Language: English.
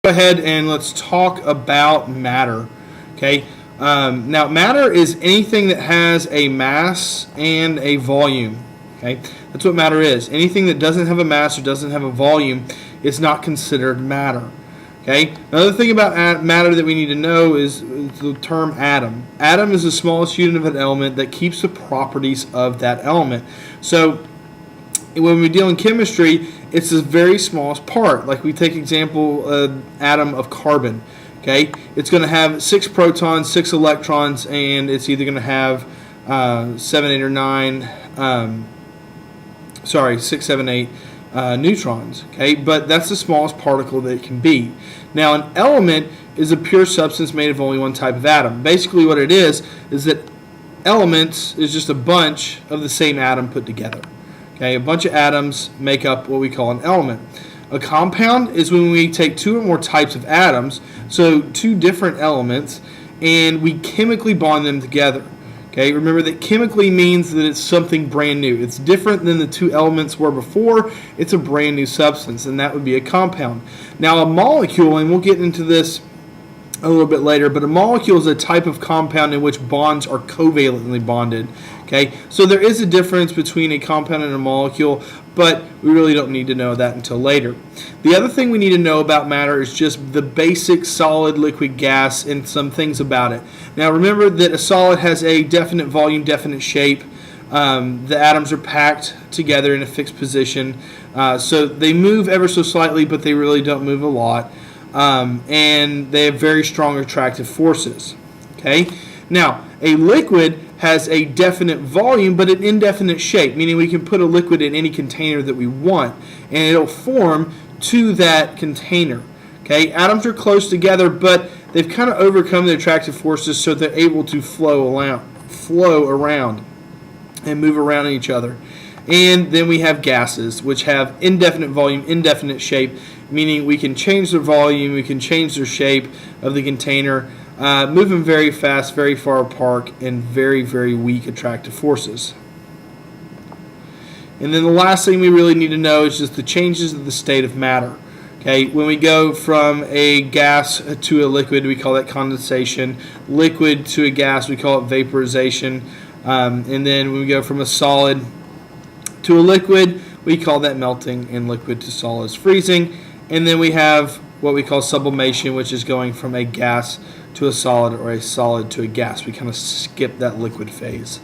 Go ahead and let's talk about matter. Okay. Now, matter is anything that has a mass and a volume. Okay, that's what matter is. Anything that doesn't have a mass or doesn't have a volume is not considered matter. Okay. Another thing about matter that we need to know is the term atom. Atom is the smallest unit of an element that keeps the properties of that element. So when we deal in chemistry, it's the very smallest part. Like we take example atom of carbon. Okay, it's going to have 6 protons, 6 electrons, and it's either going to have 7, 8, or 9. 6, 7, 8 neutrons. Okay, but that's the smallest particle that it can be. Now, an element is a pure substance made of only one type of atom. Basically, what it is that elements is just a bunch of the same atom put together. Okay, a bunch of atoms make up what we call an element. A compound is when we take 2 or more types of atoms, so 2 different elements, and we chemically bond them together. Okay, remember that chemically means that it's something brand new. It's different than the 2 elements were before. It's a brand new substance, and that would be a compound. Now, a molecule, and we'll get into this a little bit later, but a molecule is a type of compound in which bonds are covalently bonded. Okay, so there is a difference between a compound and a molecule, but we really don't need to know that until later. The other thing we need to know about matter is just the basic solid, liquid, gas, and some things about it. Now remember that a solid has a definite volume, definite shape. The atoms are packed together in a fixed position, so they move ever so slightly, but they really don't move a lot. And they have very strong attractive forces. Okay, now a liquid has a definite volume but an indefinite shape, meaning we can put a liquid in any container that we want and it'll form to that container. Okay, atoms are close together, but they've kind of overcome the attractive forces, so they're able to flow around and move around each other. And then we have gases, which have indefinite volume, indefinite shape, meaning we can change their volume, we can change their shape of the container, move them very fast, very far apart, and very, very weak attractive forces. And then the last thing we really need to know is just the changes of the state of matter. Okay, when we go from a gas to a liquid, we call that condensation. Liquid to a gas, we call it vaporization. And then when we go from a solid to a liquid, we call that melting, and liquid to solid is freezing. And then we have what we call sublimation, which is going from a gas to a solid or a solid to a gas. We kind of skip that liquid phase.